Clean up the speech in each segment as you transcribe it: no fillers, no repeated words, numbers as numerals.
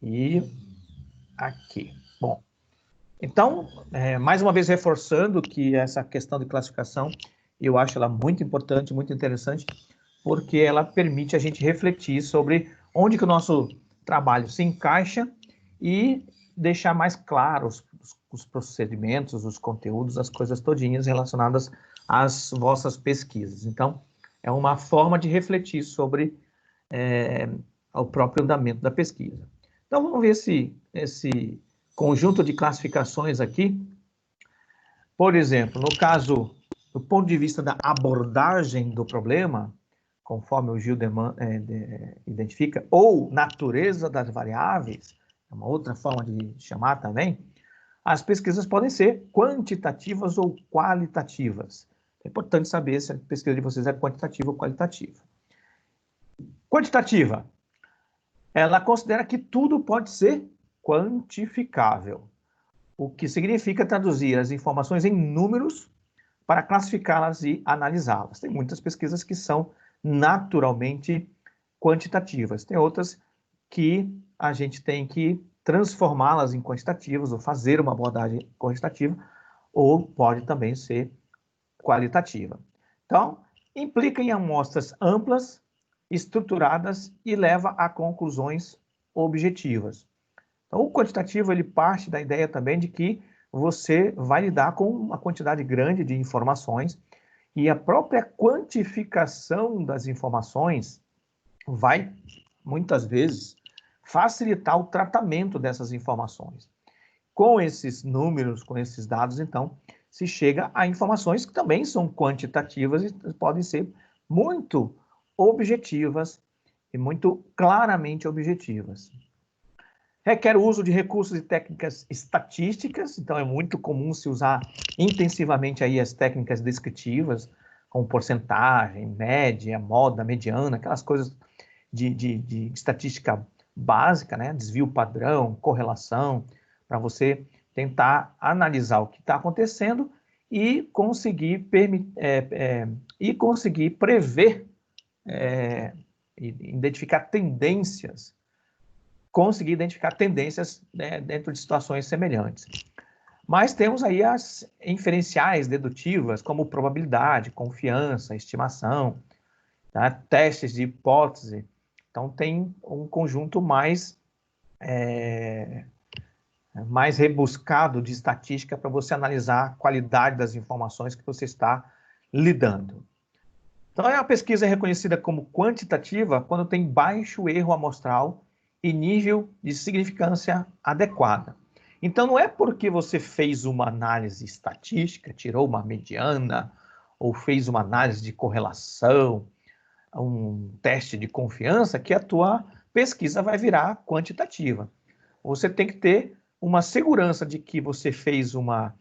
e aqui. Bom, então, mais uma vez reforçando que essa questão de classificação, eu acho ela muito importante, muito interessante, porque ela permite a gente refletir sobre onde que o nosso trabalho se encaixa e deixar mais claros os procedimentos, os conteúdos, as coisas todinhas relacionadas às vossas pesquisas. Então, é uma forma de refletir sobre o próprio andamento da pesquisa. Então, vamos ver esse conjunto de classificações aqui. Por exemplo, no caso, do ponto de vista da abordagem do problema, conforme o Gil identifica, ou natureza das variáveis, é uma outra forma de chamar também, as pesquisas podem ser quantitativas ou qualitativas. É importante saber se a pesquisa de vocês é quantitativa ou qualitativa. Quantitativa, ela considera que tudo pode ser quantificável, o que significa traduzir as informações em números para classificá-las e analisá-las. Tem muitas pesquisas que são naturalmente quantitativas, tem outras que a gente tem que transformá-las em quantitativas, ou fazer uma abordagem quantitativa, ou pode também ser qualitativa. Então, implica em amostras amplas, estruturadas e leva a conclusões objetivas. Então, o quantitativo ele parte da ideia também de que você vai lidar com uma quantidade grande de informações e a própria quantificação das informações vai, muitas vezes, facilitar o tratamento dessas informações. Com esses números, com esses dados, então, se chega a informações que também são quantitativas e podem ser muito objetivas e muito claramente objetivas. Requer o uso de recursos e técnicas estatísticas, então é muito comum se usar intensivamente aí as técnicas descritivas, como porcentagem, média, moda, mediana, aquelas coisas de estatística básica, né? Desvio padrão, correlação, para você tentar analisar o que está acontecendo e conseguir prever, identificar tendências, né, dentro de situações semelhantes. Mas temos aí as inferenciais dedutivas, como probabilidade, confiança, estimação, tá? Testes de hipótese. Então, tem um conjunto mais rebuscado de estatística para você analisar a qualidade das informações que você está lidando. Então, a pesquisa é reconhecida como quantitativa quando tem baixo erro amostral e nível de significância adequada. Então, não é porque você fez uma análise estatística, tirou uma mediana, ou fez uma análise de correlação, um teste de confiança, que a tua pesquisa vai virar quantitativa. Você tem que ter uma segurança de que você fez uma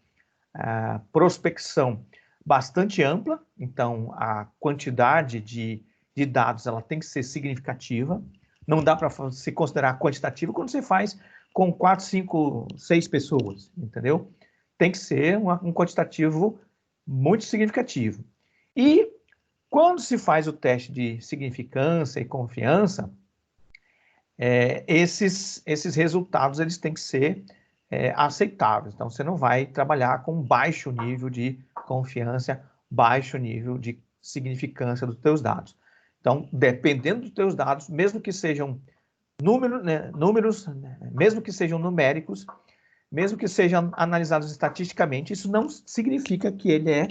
prospecção bastante ampla, então a quantidade de dados ela tem que ser significativa, não dá para se considerar quantitativo quando você faz com 4, 5, 6 pessoas, entendeu? Tem que ser um quantitativo muito significativo. E quando se faz o teste de significância e confiança, esses resultados eles têm que ser aceitáveis. Então, você não vai trabalhar com baixo nível de confiança, baixo nível de significância dos teus dados. Então, dependendo dos teus dados, mesmo que sejam números, mesmo que sejam numéricos, mesmo que sejam analisados estatisticamente, isso não significa que ele é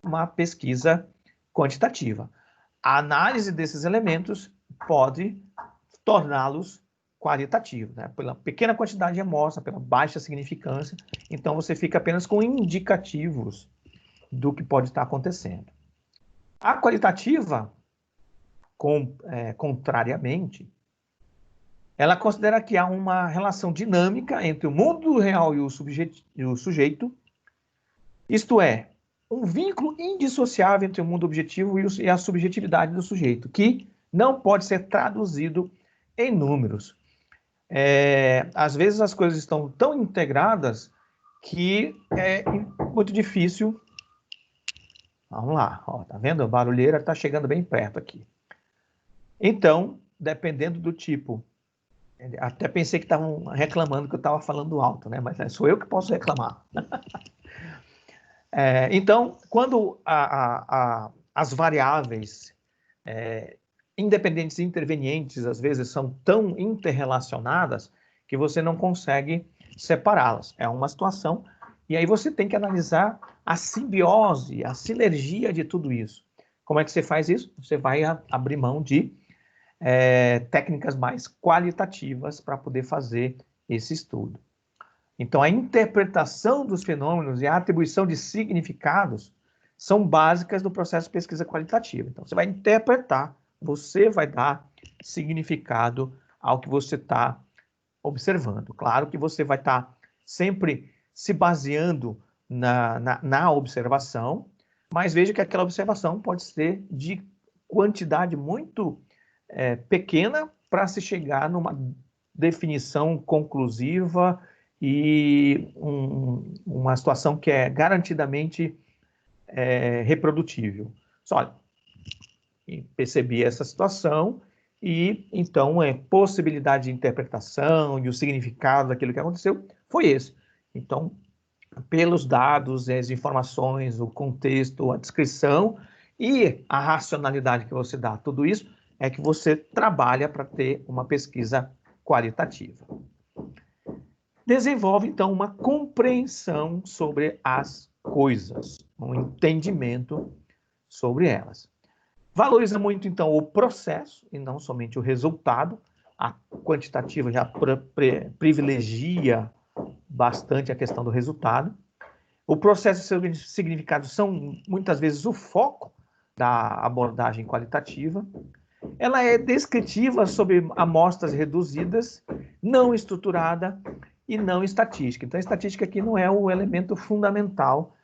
uma pesquisa quantitativa. A análise desses elementos pode torná-los qualitativos, né? Pela pequena quantidade de amostra, pela baixa significância, então você fica apenas com indicativos do que pode estar acontecendo. A qualitativa, contrariamente, ela considera que há uma relação dinâmica entre o mundo real e o sujeito, isto é, um vínculo indissociável entre o mundo objetivo e a subjetividade do sujeito, que não pode ser traduzido em números. Às vezes as coisas estão tão integradas que é muito difícil. Vamos lá, ó, tá vendo? A barulheira está chegando bem perto aqui. Então, dependendo do tipo Até pensei que estavam reclamando que eu estava falando alto, né? Mas sou eu que posso reclamar. Então, quando as variáveis independentes e intervenientes, às vezes, são tão interrelacionadas que você não consegue separá-las. É uma situação, e aí você tem que analisar a simbiose, a sinergia de tudo isso. Como é que você faz isso? Você vai abrir mão de técnicas mais qualitativas para poder fazer esse estudo. Então, a interpretação dos fenômenos e a atribuição de significados são básicas do processo de pesquisa qualitativa. Então, você vai interpretar, você vai dar significado ao que você está observando. Claro que você vai estar sempre se baseando na observação, mas veja que aquela observação pode ser de quantidade muito pequena para se chegar numa definição conclusiva e uma situação que é garantidamente reprodutível. Só, percebi essa situação e, então, possibilidade de interpretação e o significado daquilo que aconteceu foi esse. Então, pelos dados, as informações, o contexto, a descrição e a racionalidade que você dá, tudo isso é que você trabalha para ter uma pesquisa qualitativa. Desenvolve, então, uma compreensão sobre as coisas, um entendimento sobre elas. Valoriza muito, então, o processo e não somente o resultado. A quantitativa já privilegia bastante a questão do resultado. O processo e seus significados são, muitas vezes, o foco da abordagem qualitativa. Ela é descritiva sobre amostras reduzidas, não estruturada e não estatística. Então, a estatística aqui não é o elemento fundamental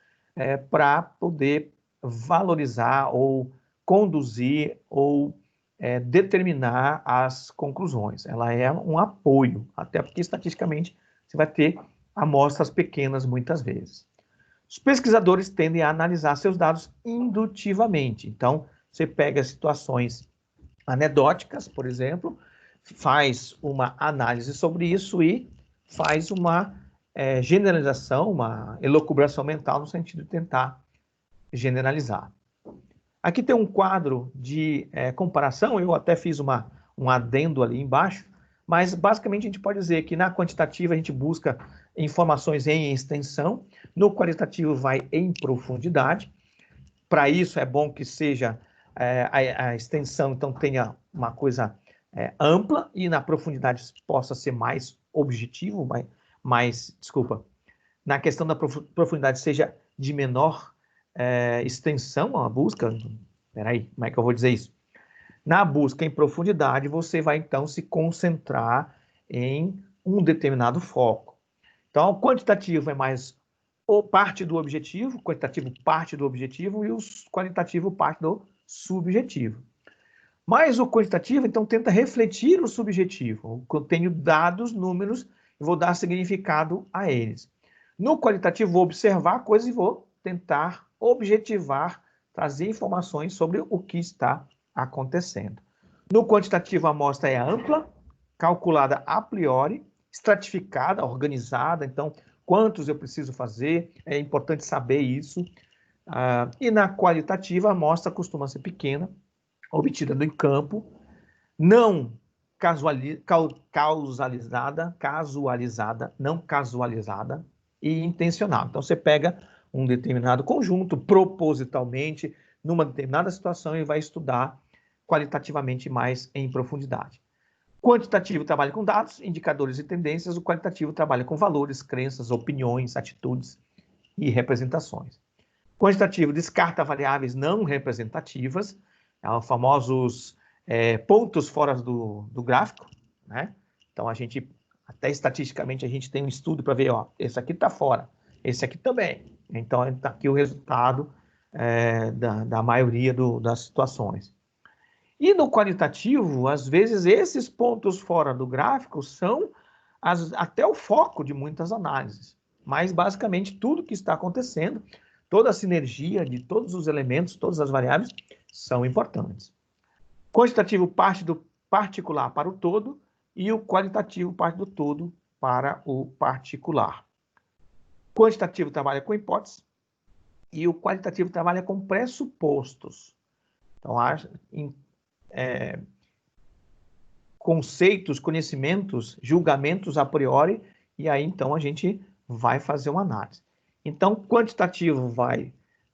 para poder valorizar ou conduzir ou determinar as conclusões. Ela é um apoio, até porque estatisticamente você vai ter amostras pequenas muitas vezes. Os pesquisadores tendem a analisar seus dados indutivamente. Então, você pega situações anedóticas, por exemplo, faz uma análise sobre isso e faz uma generalização, uma elucubração mental no sentido de tentar generalizar. Aqui tem um quadro de comparação, eu até fiz um adendo ali embaixo, mas basicamente a gente pode dizer que na quantitativa a gente busca informações em extensão, no qualitativo vai em profundidade. Para isso é bom que seja a extensão, então tenha uma coisa ampla e na profundidade possa ser mais objetivo, na questão da profundidade seja de menor extensão a busca. Peraí, como é que eu vou dizer isso? Na busca em profundidade, você vai então se concentrar em um determinado foco. Então, o quantitativo é mais parte do objetivo, o quantitativo parte do objetivo e o qualitativo parte do subjetivo. Mas o quantitativo, então, tenta refletir o subjetivo. Eu tenho dados, números, e vou dar significado a eles. No qualitativo, vou observar coisas e vou tentar objetivar, trazer informações sobre o que está acontecendo. No quantitativo, a amostra é ampla, calculada a priori, estratificada, organizada. Então, quantos eu preciso fazer? É importante saber isso. E na qualitativa, a amostra costuma ser pequena, obtida no campo, não casualizada e intencional. Então, você pega um determinado conjunto, propositalmente, numa determinada situação e vai estudar qualitativamente mais em profundidade. Quantitativo trabalha com dados, indicadores e tendências, o qualitativo trabalha com valores, crenças, opiniões, atitudes e representações. Quantitativo descarta variáveis não representativas, os famosos pontos fora do gráfico, né? Então, a gente, até estatisticamente, a gente tem um estudo para ver, ó, esse aqui está fora, esse aqui também. Então, está aqui o resultado da maioria das situações. E no qualitativo, às vezes, esses pontos fora do gráfico são até o foco de muitas análises. Mas, basicamente, tudo que está acontecendo, toda a sinergia de todos os elementos, todas as variáveis, são importantes. Quantitativo parte do particular para o todo, e o qualitativo parte do todo para o particular. O quantitativo trabalha com hipóteses e o qualitativo trabalha com pressupostos. Então, há conceitos, conhecimentos, julgamentos a priori, e aí então a gente vai fazer uma análise. Então, o quantitativo vai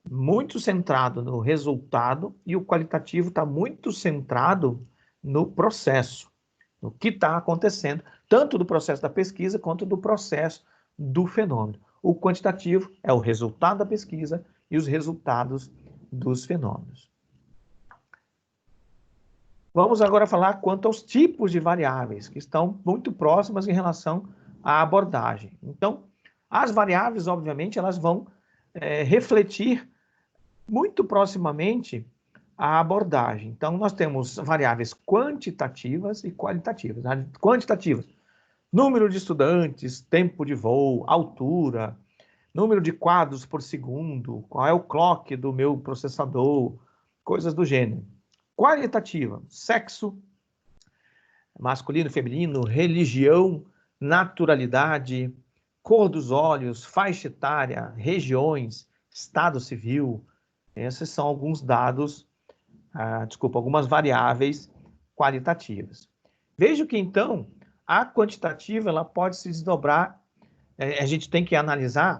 muito centrado no resultado e o qualitativo está muito centrado no processo, no que está acontecendo, tanto do processo da pesquisa quanto do processo do fenômeno. O quantitativo é o resultado da pesquisa e os resultados dos fenômenos. Vamos agora falar quanto aos tipos de variáveis, que estão muito próximas em relação à abordagem. Então, as variáveis, obviamente, elas vão refletir muito proximamente a abordagem. Então, nós temos variáveis quantitativas e qualitativas. Quantitativas, número de estudantes, tempo de voo, altura, número de quadros por segundo, qual é o clock do meu processador, coisas do gênero. Qualitativa, sexo, masculino, feminino, religião, naturalidade, cor dos olhos, faixa etária, regiões, estado civil. Esses são alguns dados, algumas variáveis qualitativas. Veja que, então, a quantitativa ela pode se desdobrar, a gente tem que analisar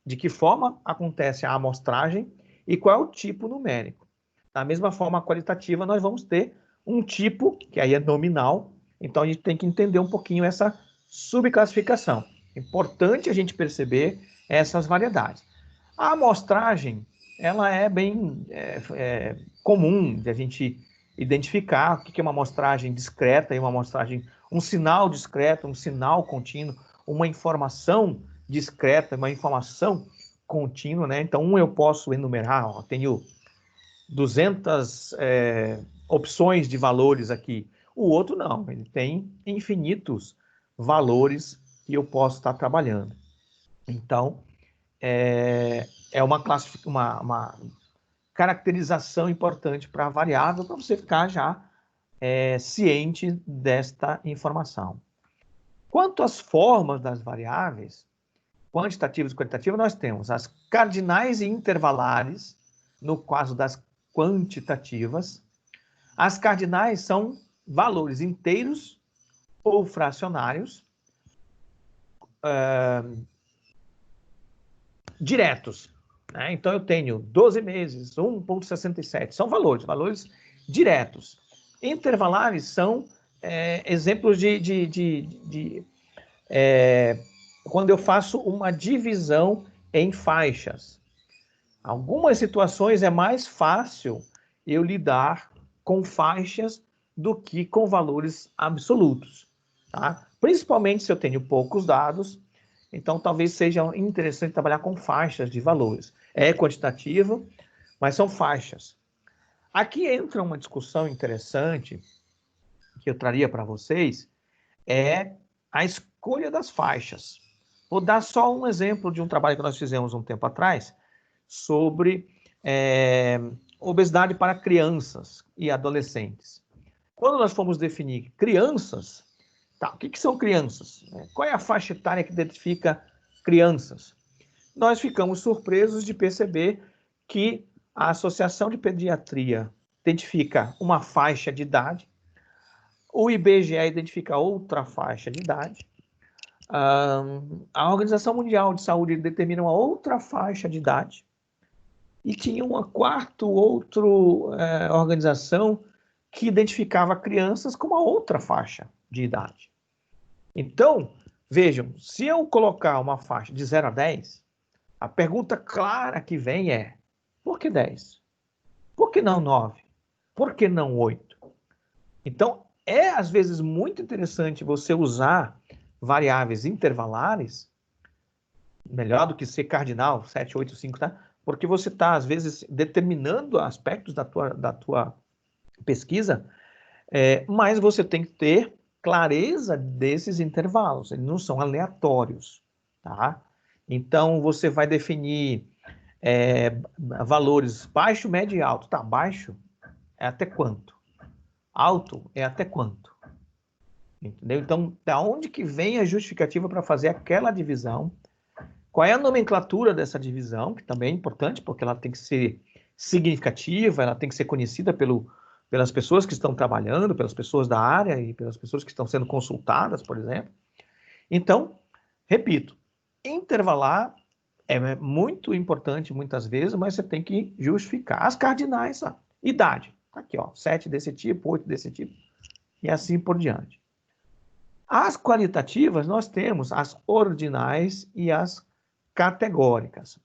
de que forma acontece a amostragem e qual é o tipo numérico. Da mesma forma, a qualitativa, nós vamos ter um tipo, que aí é nominal, então a gente tem que entender um pouquinho essa subclassificação. É importante a gente perceber essas variedades. A amostragem, ela é bem comum de a gente identificar o que é uma amostragem discreta e uma amostragem, um sinal discreto, um sinal contínuo, uma informação discreta, uma informação contínua, né? Então, eu posso enumerar, tenho 200 opções de valores aqui. O outro não, ele tem infinitos valores que eu posso estar trabalhando. Então, é uma caracterização importante para a variável, para você ficar já ciente desta informação. Quanto às formas das variáveis, quantitativas e qualitativas, nós temos as cardinais e intervalares, no caso das quantitativas. As cardinais são valores inteiros ou fracionários diretos. Né? Então, eu tenho 12 meses, 1,67, são valores diretos. Intervalares são exemplos quando eu faço uma divisão em faixas. Algumas situações é mais fácil eu lidar com faixas do que com valores absolutos, tá? Principalmente se eu tenho poucos dados, então talvez seja interessante trabalhar com faixas de valores. É quantitativo, mas são faixas. Aqui entra uma discussão interessante que eu traria para vocês, é a escolha das faixas. Vou dar só um exemplo de um trabalho que nós fizemos um tempo atrás sobre obesidade para crianças e adolescentes. Quando nós fomos definir crianças, tá, o que são crianças? Qual é a faixa etária que identifica crianças? Nós ficamos surpresos de perceber que a Associação de Pediatria identifica uma faixa de idade, o IBGE identifica outra faixa de idade, a Organização Mundial de Saúde determina uma outra faixa de idade, e tinha uma outra organização que identificava crianças com uma outra faixa de idade. Então, vejam, se eu colocar uma faixa de 0 a 10, a pergunta clara que vem é: por que 10? Por que não 9? Por que não 8? Então, é às vezes muito interessante você usar variáveis intervalares, melhor do que ser cardinal, 7, 8, 5, tá? Porque você está, às vezes, determinando aspectos da tua pesquisa, mas você tem que ter clareza desses intervalos, eles não são aleatórios, tá? Então, você vai definir valores baixo, médio e alto. Tá, baixo é até quanto? Alto é até quanto? Entendeu? Então, da onde que vem a justificativa para fazer aquela divisão? Qual é a nomenclatura dessa divisão, que também é importante, porque ela tem que ser significativa, ela tem que ser conhecida pelas pessoas que estão trabalhando, pelas pessoas da área e pelas pessoas que estão sendo consultadas, por exemplo. Então, repito, intervalar é muito importante muitas vezes, mas você tem que justificar. As cardinais, a idade, aqui ó, 7 desse tipo, 8 desse tipo, e assim por diante. As qualitativas, nós temos as ordinais e as categóricas.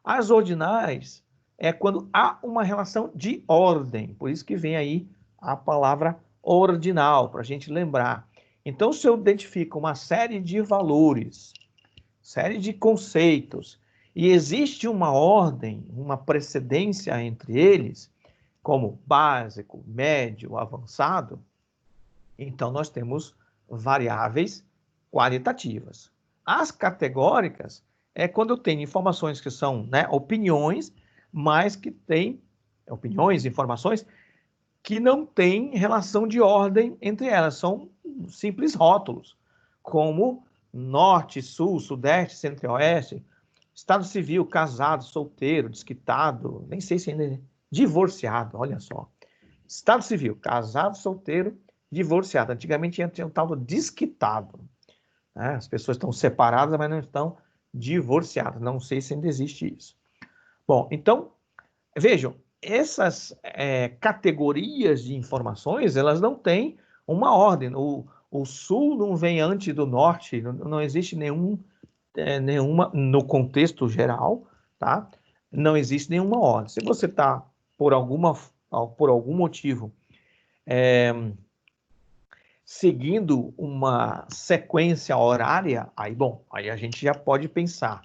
As ordinais é quando há uma relação de ordem, por isso que vem aí a palavra ordinal, para a gente lembrar. Então, se eu identifico uma série de valores, série de conceitos, e existe uma ordem, uma precedência entre eles, como básico, médio, avançado, então nós temos variáveis qualitativas. As categóricas é quando eu tenho informações que são, né, opiniões, mas que têm opiniões, informações que não têm relação de ordem entre elas, são simples rótulos, como norte, sul, sudeste, centro-oeste, estado civil, casado, solteiro, desquitado, nem sei se ainda é divorciado, olha só. Estado civil, casado, solteiro, divorciado. Antigamente tinha um tal do desquitado. Né? As pessoas estão separadas, mas não estão divorciadas. Não sei se ainda existe isso. Bom, então, vejam, essas categorias de informações, elas não têm uma ordem. O sul não vem antes do norte, não existe nenhuma, no contexto geral, tá? Não existe nenhuma ordem. Se você está, por algum motivo, seguindo uma sequência horária, aí a gente já pode pensar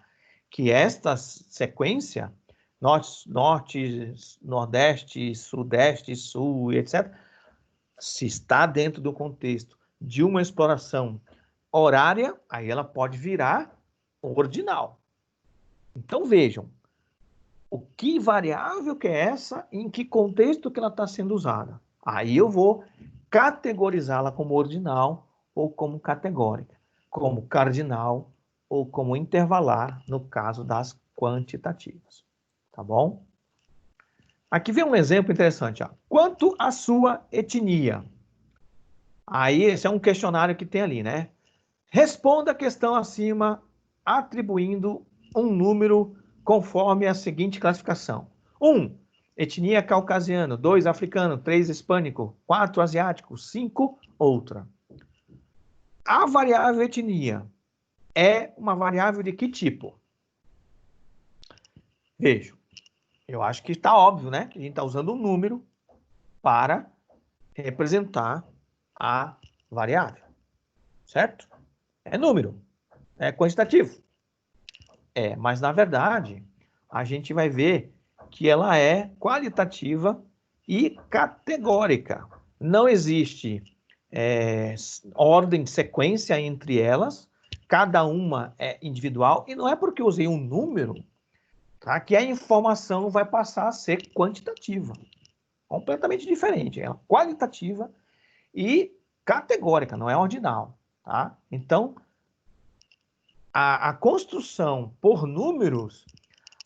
que esta sequência, norte, nordeste, sudeste, sul, etc., se está dentro do contexto de uma exploração horária, aí ela pode virar ordinal. Então vejam, o que variável que é essa e em que contexto que ela está sendo usada. Aí eu vou categorizá-la como ordinal ou como categórica, como cardinal ou como intervalar, no caso das quantitativas. Tá bom? Aqui vem um exemplo interessante. Ó. Quanto à sua etnia? Aí esse é um questionário que tem ali, né? Responda a questão acima atribuindo um número conforme a seguinte classificação. 1. Etnia caucasiano. 2. Africano. 3. Hispânico. 4. Asiático. 5. Outra. A variável etnia é uma variável de que tipo? Veja, eu acho que está óbvio, né? Que a gente está usando um número para representar a variável, certo? É número, é quantitativo. Mas na verdade, a gente vai ver que ela é qualitativa e categórica. Não existe ordem, sequência entre elas, cada uma é individual, e não é porque eu usei um número, tá, que a informação vai passar a ser quantitativa. Completamente diferente. É qualitativa e categórica, não é ordinal. Tá? Então, a construção por números,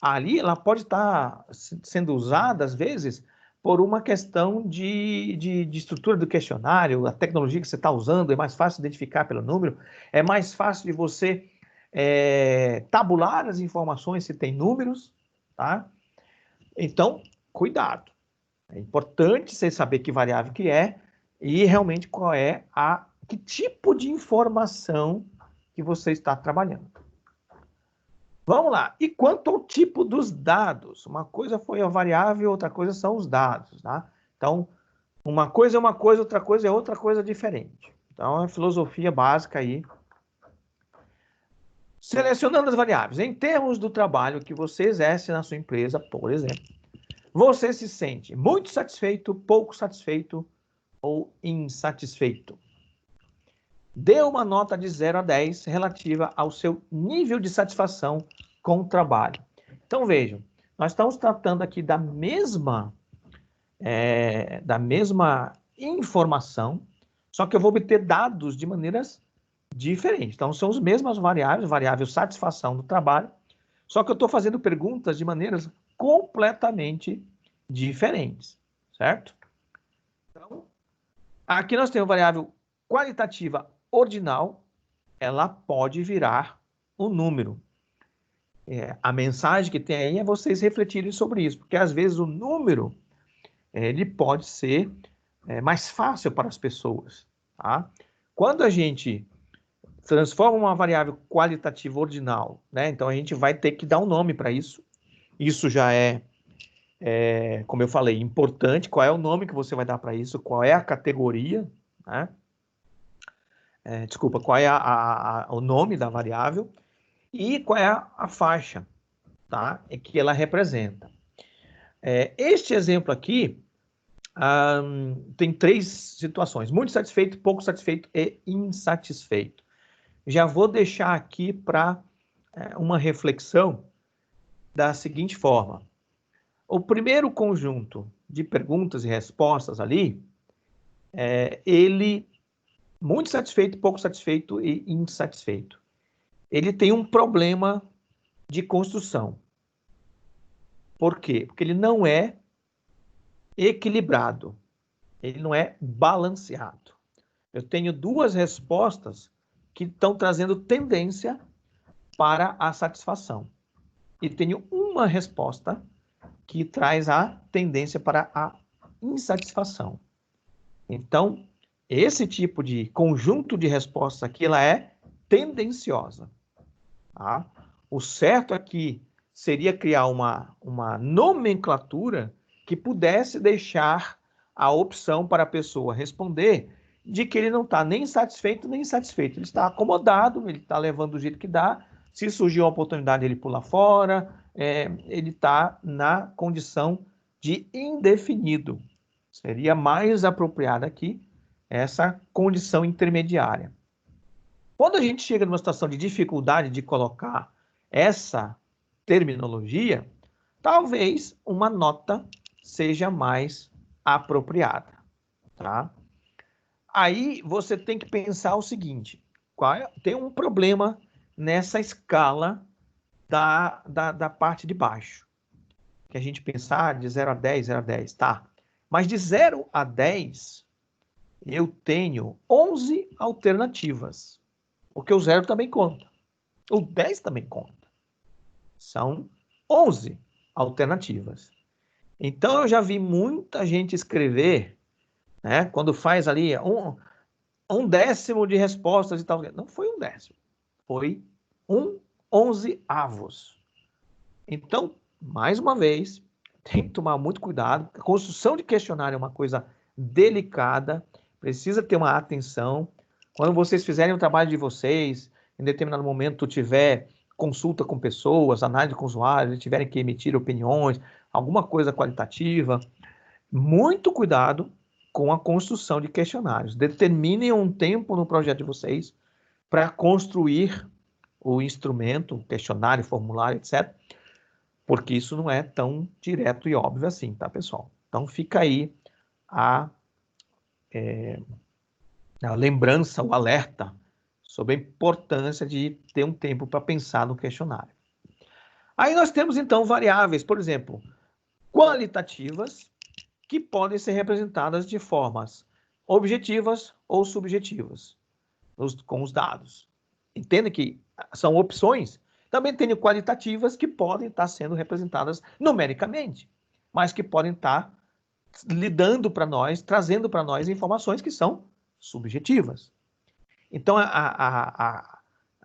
ali ela pode estar sendo usada, às vezes, por uma questão de estrutura do questionário, a tecnologia que você está usando, é mais fácil identificar pelo número, é mais fácil de você tabular as informações se tem números, tá? Então, cuidado. É importante você saber que variável que é e realmente que tipo de informação que você está trabalhando. Vamos lá. E quanto ao tipo dos dados? Uma coisa foi a variável, outra coisa são os dados, tá? Então, uma coisa é uma coisa, outra coisa é outra coisa diferente. Então, é filosofia básica aí. Selecionando as variáveis. Em termos do trabalho que você exerce na sua empresa, por exemplo, você se sente muito satisfeito, pouco satisfeito ou insatisfeito? Dê uma nota de 0 a 10 relativa ao seu nível de satisfação com o trabalho. Então, vejam, nós estamos tratando aqui da mesma informação, Só que eu vou obter dados de maneiras diferentes. Então, são as mesmas variáveis, variável satisfação do trabalho, só que eu estou fazendo perguntas de maneiras completamente diferentes, certo? Então, aqui nós temos a variável qualitativa ordinal, ela pode virar um número. A mensagem que tem aí é vocês refletirem sobre isso, porque às vezes o número ele pode ser mais fácil para as pessoas. Tá? Quando a gente transforma uma variável qualitativa ordinal, né? Então a gente vai ter que dar um nome para isso. Isso já como eu falei, importante. Qual é o nome que você vai dar para isso? Qual é a categoria? Né? Desculpa, qual é o nome da variável? E qual é a faixa, tá? Que ela representa. Este exemplo aqui tem 3 situações: muito satisfeito, pouco satisfeito e insatisfeito. Já vou deixar aqui para uma reflexão da seguinte forma. O primeiro conjunto de perguntas e respostas ali, ele, muito satisfeito, pouco satisfeito e insatisfeito. Ele tem um problema de construção. Por quê? Porque ele não é equilibrado, ele não é balanceado. Eu tenho 2 respostas que estão trazendo tendência para a satisfação. E tenho uma resposta que traz a tendência para a insatisfação. Então, esse tipo de conjunto de respostas aqui, ela é tendenciosa. Tá? O certo aqui seria criar uma nomenclatura que pudesse deixar a opção para a pessoa responder de que ele não está nem satisfeito nem insatisfeito. Ele está acomodado, ele está levando do jeito que dá. Se surgir uma oportunidade, ele pula fora. Ele está na condição de indefinido. Seria mais apropriada aqui essa condição intermediária. Quando a gente chega numa situação de dificuldade de colocar essa terminologia, talvez uma nota seja mais apropriada, tá? Aí você tem que pensar o seguinte: tem um problema nessa escala da parte de baixo. Que a gente pensar de 0 a 10, 0 a 10, tá? Mas de 0 a 10, eu tenho 11 alternativas. Porque o 0 também conta. O 10 também conta. São 11 alternativas. Então, eu já vi muita gente escrever, né, quando faz ali um décimo de respostas e tal. Não foi um décimo. Foi 11avos. Então, mais uma vez, tem que tomar muito cuidado. A construção de questionário é uma coisa delicada, precisa ter uma atenção. Quando vocês fizerem o trabalho de vocês, em determinado momento tiver consulta com pessoas, análise com usuários, tiverem que emitir opiniões, alguma coisa qualitativa, muito cuidado com a construção de questionários. Determinem um tempo no projeto de vocês para construir o instrumento, o questionário, formulário, etc., porque isso não é tão direto e óbvio assim, tá, pessoal? Então, fica aí a lembrança, o alerta sobre a importância de ter um tempo para pensar no questionário. Aí nós temos, então, variáveis, por exemplo, qualitativas, que podem ser representadas de formas objetivas ou subjetivas, com os dados. Entenda que são opções. Também tenho qualitativas que podem estar sendo representadas numericamente, mas que podem estar lidando para nós, trazendo para nós informações que são subjetivas. Então, a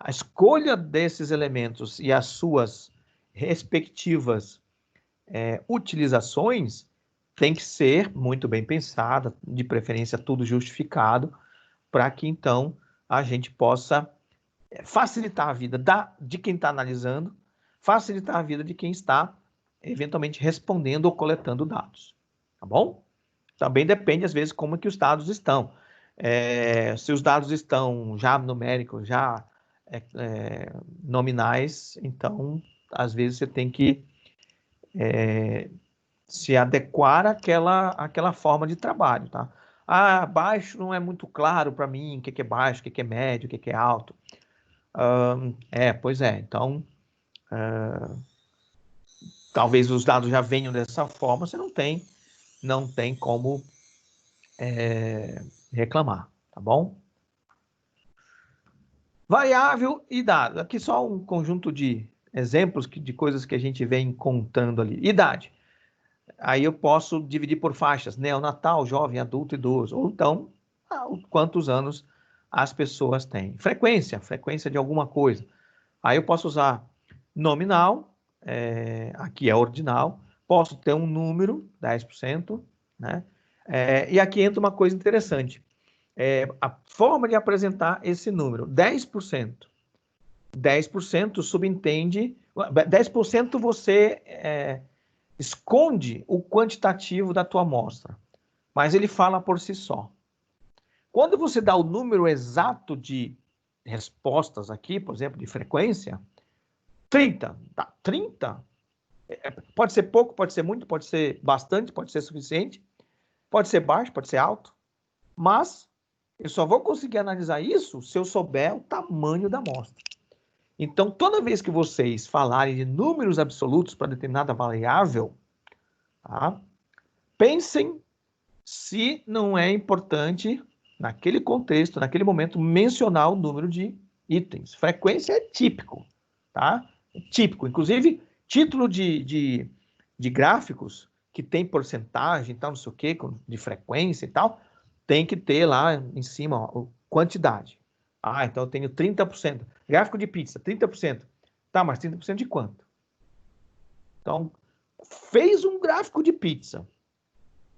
escolha desses elementos e as suas respectivas utilizações tem que ser muito bem pensada, de preferência tudo justificado, para que então a gente possa facilitar a vida de quem está analisando, facilitar a vida de quem está eventualmente respondendo ou coletando dados, tá bom? Também depende, às vezes, como é que os dados estão. Se os dados estão já numéricos, já nominais, então, às vezes, você tem que se adequar àquela forma de trabalho, tá? Ah, baixo não é muito claro para mim, o que é baixo, o que é médio, o que é alto. Pois é, então, talvez os dados já venham dessa forma, você não tem como reclamar, tá bom? Variável e dado. Aqui só um conjunto de exemplos de coisas que a gente vem contando ali. Idade. Aí eu posso dividir por faixas, neonatal, jovem, adulto, idoso. Ou então, quantos anos as pessoas têm. Frequência de alguma coisa. Aí eu posso usar nominal, aqui é ordinal, posso ter um número, 10%, né? E aqui entra uma coisa interessante. A forma de apresentar esse número, 10%. 10% subentende, 10% você esconde o quantitativo da tua amostra, mas ele fala por si só. Quando você dá o número exato de respostas aqui, por exemplo, de frequência, 30, tá? 30 pode ser pouco, pode ser muito, pode ser bastante, pode ser suficiente, pode ser baixo, pode ser alto, mas eu só vou conseguir analisar isso se eu souber o tamanho da amostra. Então, toda vez que vocês falarem de números absolutos para determinada variável, tá? Pensem se não é importante, naquele contexto, naquele momento, mencionar o número de itens. Frequência é típico, tá? É típico. Inclusive, título de gráficos que tem porcentagem, tal, não sei o quê, de frequência e tal, tem que ter lá em cima, ó, quantidade. Então eu tenho 30%. Gráfico de pizza, 30%. Tá, mas 30% de quanto? Então, fez um gráfico de pizza,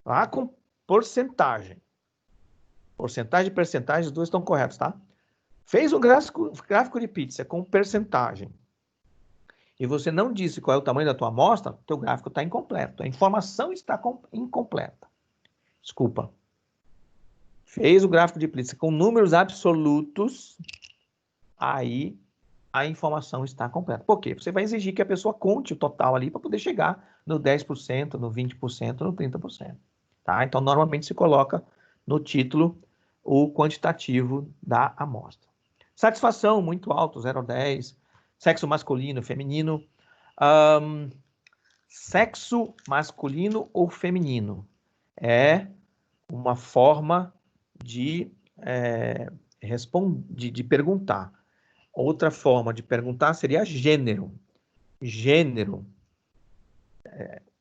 tá, com porcentagem. Porcentagem e percentagem, os dois estão corretos, tá? Fez um gráfico de pizza com percentagem e você não disse qual é o tamanho da tua amostra, teu gráfico está incompleto. A informação está incompleta. Desculpa. Fez o gráfico de pizza com números absolutos, aí a informação está completa. Por quê? Você vai exigir que a pessoa conte o total ali para poder chegar no 10%, no 20%, no 30%. Tá? Então, normalmente se coloca no título o quantitativo da amostra. Satisfação, muito alto, 0 a 10. Sexo masculino, feminino. Sexo masculino ou feminino é uma forma de perguntar. Outra forma de perguntar seria gênero. Gênero,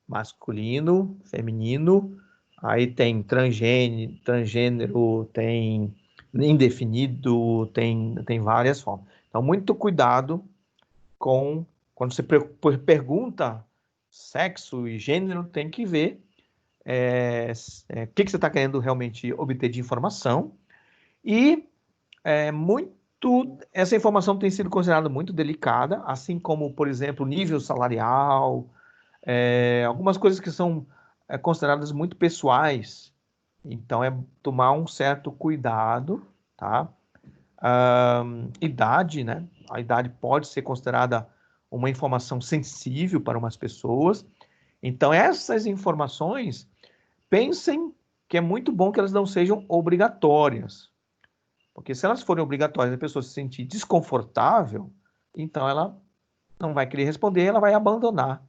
masculino, feminino, aí tem transgênero, tem indefinido, tem várias formas. Então, muito cuidado quando você pergunta sexo e gênero, tem que ver o que você está querendo realmente obter de informação e essa informação tem sido considerada muito delicada, assim como, por exemplo, nível salarial, algumas coisas que são consideradas muito pessoais. Então, é tomar um certo cuidado, tá? Idade, né? A idade pode ser considerada uma informação sensível para umas pessoas. Então, essas informações, pensem que é muito bom que elas não sejam obrigatórias. Porque se elas forem obrigatórias e a pessoa se sentir desconfortável, então ela não vai querer responder, ela vai abandonar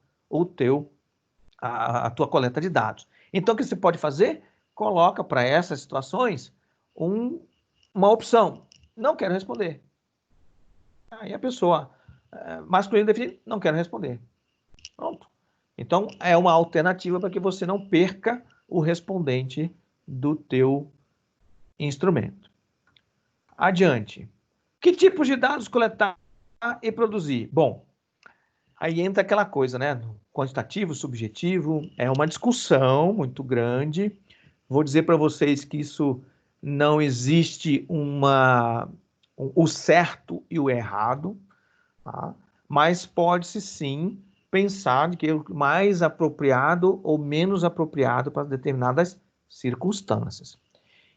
a tua coleta de dados. Então, o que você pode fazer? Coloca para essas situações uma opção. Não quero responder. Aí a pessoa masculino definido, não quero responder. Pronto. Então, é uma alternativa para que você não perca o respondente do teu instrumento. Adiante. Que tipos de dados coletar e produzir? Bom, aí entra aquela coisa, né? Quantitativo, subjetivo, é uma discussão muito grande. Vou dizer para vocês que isso não existe o certo e o errado, tá? Mas pode-se sim pensar de que é o mais apropriado ou menos apropriado para determinadas circunstâncias.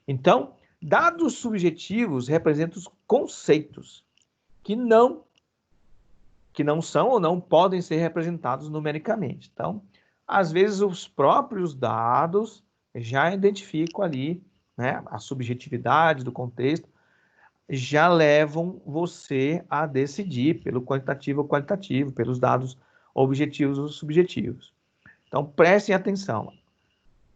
Então, dados subjetivos representam os conceitos que não são ou não podem ser representados numericamente. Então, às vezes os próprios dados já identificam ali né, a subjetividade do contexto, já levam você a decidir pelo quantitativo ou qualitativo, pelos dados objetivos ou subjetivos. Então, prestem atenção.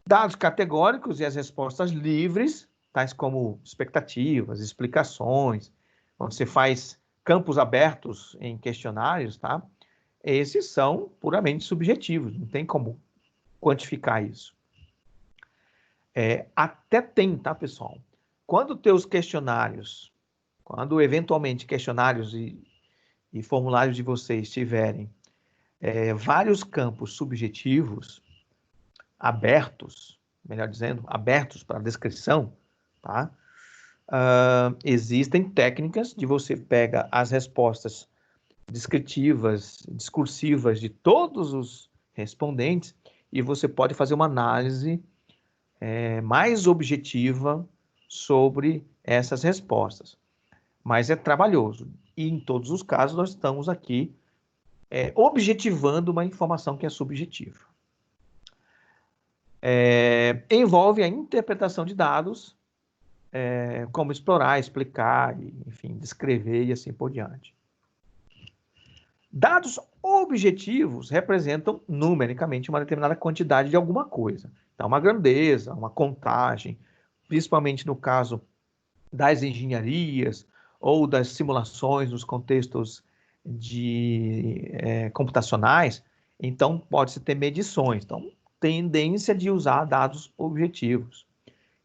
Dados categóricos e as respostas livres, tais como expectativas, explicações, quando você faz campos abertos em questionários, tá? Esses são puramente subjetivos, não tem como quantificar isso. Até tem, tá, pessoal? Quando teus questionários, quando eventualmente questionários e formulários de vocês tiverem vários campos subjetivos abertos, melhor dizendo, abertos para descrição, tá? Existem técnicas de você pega as respostas descritivas, discursivas de todos os respondentes e você pode fazer uma análise mais objetiva sobre essas respostas. Mas é trabalhoso. E em todos os casos nós estamos aqui objetivando uma informação que é subjetiva. Envolve a interpretação de dados, como explorar, explicar, enfim, descrever e assim por diante. Dados objetivos representam numericamente uma determinada quantidade de alguma coisa. Então, uma grandeza, uma contagem, principalmente no caso das engenharias ou das simulações nos contextos computacionais, então pode-se ter medições. Então, tendência de usar dados objetivos.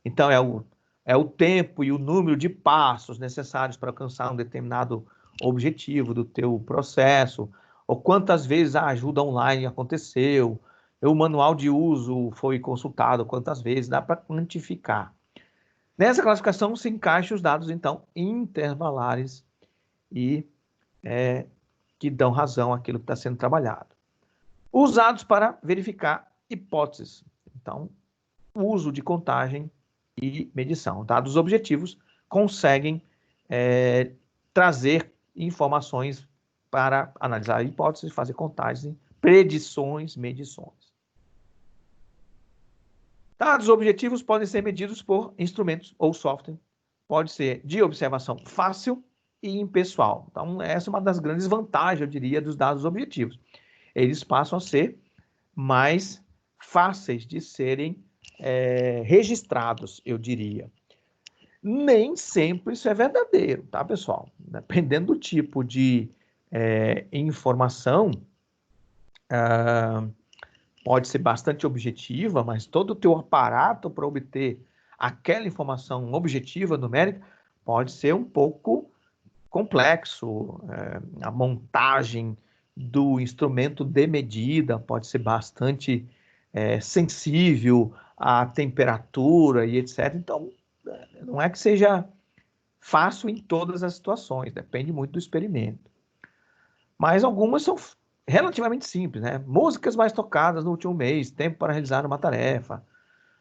Então, é o tempo e o número de passos necessários para alcançar um determinado objetivo do teu processo, ou quantas vezes a ajuda online aconteceu, o manual de uso foi consultado quantas vezes, dá para quantificar. Nessa classificação se encaixam os dados, então, intervalares e que dão razão àquilo que está sendo trabalhado. Usados para verificar hipóteses. Então, o uso de contagem e medição. Dados objetivos conseguem trazer informações para analisar hipóteses, fazer contagens, predições, medições. Dados objetivos podem ser medidos por instrumentos ou software. Pode ser de observação fácil e impessoal. Então, essa é uma das grandes vantagens, eu diria, dos dados objetivos. Eles passam a ser mais fáceis de serem registrados, eu diria. Nem sempre isso é verdadeiro, tá, pessoal? Dependendo do tipo de informação, pode ser bastante objetiva, mas todo o teu aparato para obter aquela informação objetiva, numérica, pode ser um pouco complexo. A montagem do instrumento de medida pode ser bastante sensível à temperatura e etc. Então, não é que seja fácil em todas as situações, depende muito do experimento. Mas algumas são relativamente simples, né? Músicas mais tocadas no último mês, tempo para realizar uma tarefa.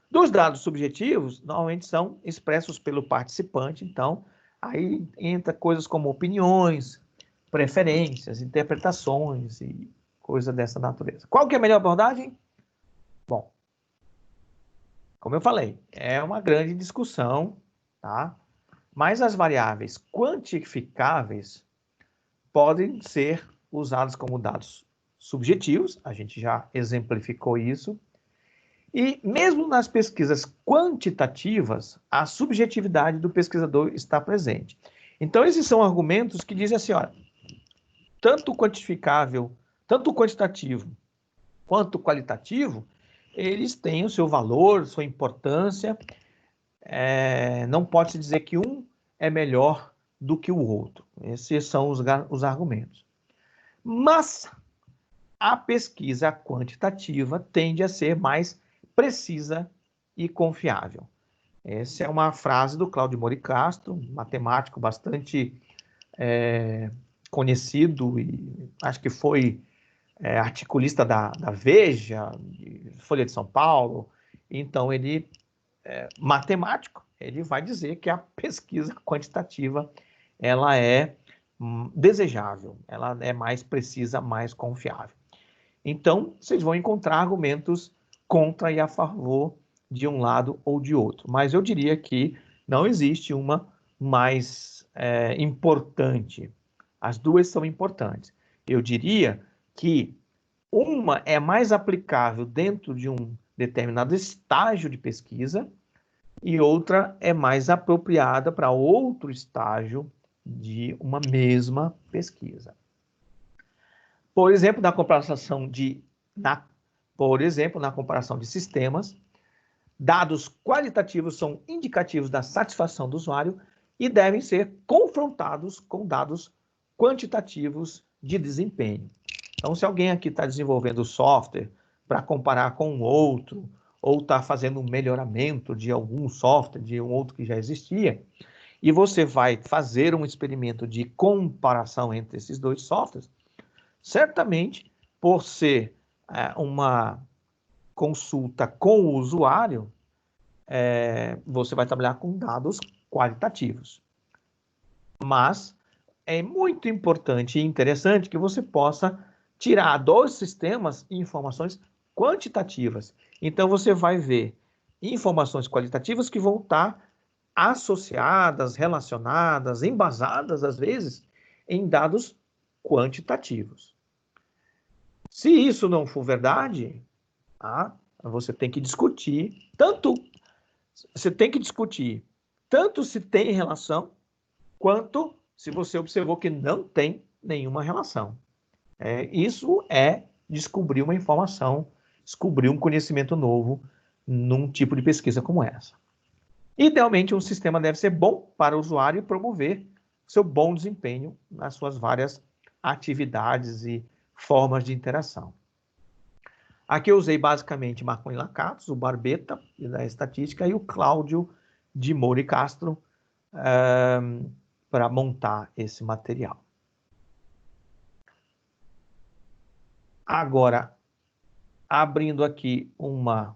Dos dados subjetivos, normalmente são expressos pelo participante, então aí entra coisas como opiniões, preferências, interpretações e coisa dessa natureza. Qual que é a melhor abordagem? Bom, como eu falei, é uma grande discussão, tá? Mas as variáveis quantificáveis podem ser usadas como dados subjetivos, a gente já exemplificou isso, e mesmo nas pesquisas quantitativas, a subjetividade do pesquisador está presente. Então, esses são argumentos que dizem assim, olha, tanto quantificável, tanto o quantitativo quanto o qualitativo, eles têm o seu valor, sua importância. Não pode-se dizer que um é melhor do que o outro. Esses são os argumentos. Mas a pesquisa quantitativa tende a ser mais precisa e confiável. Essa é uma frase do Cláudio Moricastro, um matemático bastante conhecido e acho que foi articulista da Veja, Folha de São Paulo. Então, ele, matemático, ele vai dizer que a pesquisa quantitativa ela é desejável, ela é mais precisa, mais confiável. Então, vocês vão encontrar argumentos contra e a favor de um lado ou de outro. Mas eu diria que não existe uma mais importante. As duas são importantes. Eu diria que uma é mais aplicável dentro de um determinado estágio de pesquisa e outra é mais apropriada para outro estágio de uma mesma pesquisa. Por exemplo, na comparação de sistemas, dados qualitativos são indicativos da satisfação do usuário e devem ser confrontados com dados quantitativos de desempenho. Então, se alguém aqui está desenvolvendo software para comparar com um outro, ou está fazendo um melhoramento de algum software, de um outro que já existia, e você vai fazer um experimento de comparação entre esses dois softwares, certamente, por ser uma consulta com o usuário, você vai trabalhar com dados qualitativos. Mas é muito importante e interessante que você possa tirar dos sistemas informações quantitativas. Então, você vai ver informações qualitativas que vão estar associadas, relacionadas, embasadas, às vezes, em dados quantitativos. Se isso não for verdade, você tem que discutir tanto se tem relação, quanto se você observou que não tem nenhuma relação. Isso é descobrir uma informação, descobrir um conhecimento novo num tipo de pesquisa como essa. Idealmente, um sistema deve ser bom para o usuário e promover seu bom desempenho nas suas várias atividades e formas de interação. Aqui eu usei basicamente Marconi Lakatos, o Barbeta, da estatística, e o Cláudio de Moura e Castro para montar esse material. Agora, abrindo aqui uma